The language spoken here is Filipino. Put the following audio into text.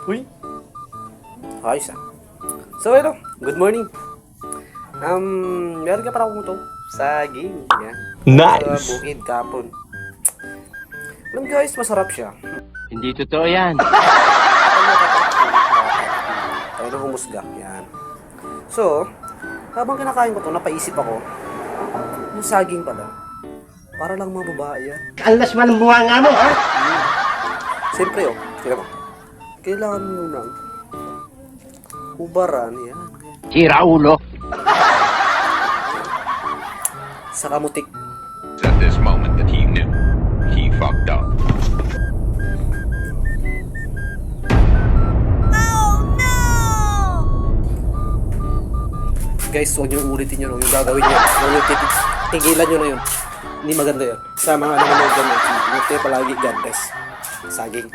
Uy. Ayos ah. So, ito. Good morning. Meron ka para akong ito sa game. Yan. Nice! Sa bukid, kapon. Alam guys, masarap siya. Hindi totoo yan. Tayo na humusga. Yan. So, habang kinakain ko to, napaisip ako, yung saging pala, para lang mga babae yan. Alas man ang buha nga mo! Siyempre, tingnan mo. Kailangan mo lang hubaran, yan. Sira ulo. Sa kamutik. At this moment that he knew, he fucked up. Guys, huwag nyo ulitin yun, yung gagawin nyo. Huwag nyo tigilan nyo na yun. Hindi maganda yun. Sa mga nanonood dyan, huwag kayo palagi God bless. Saging.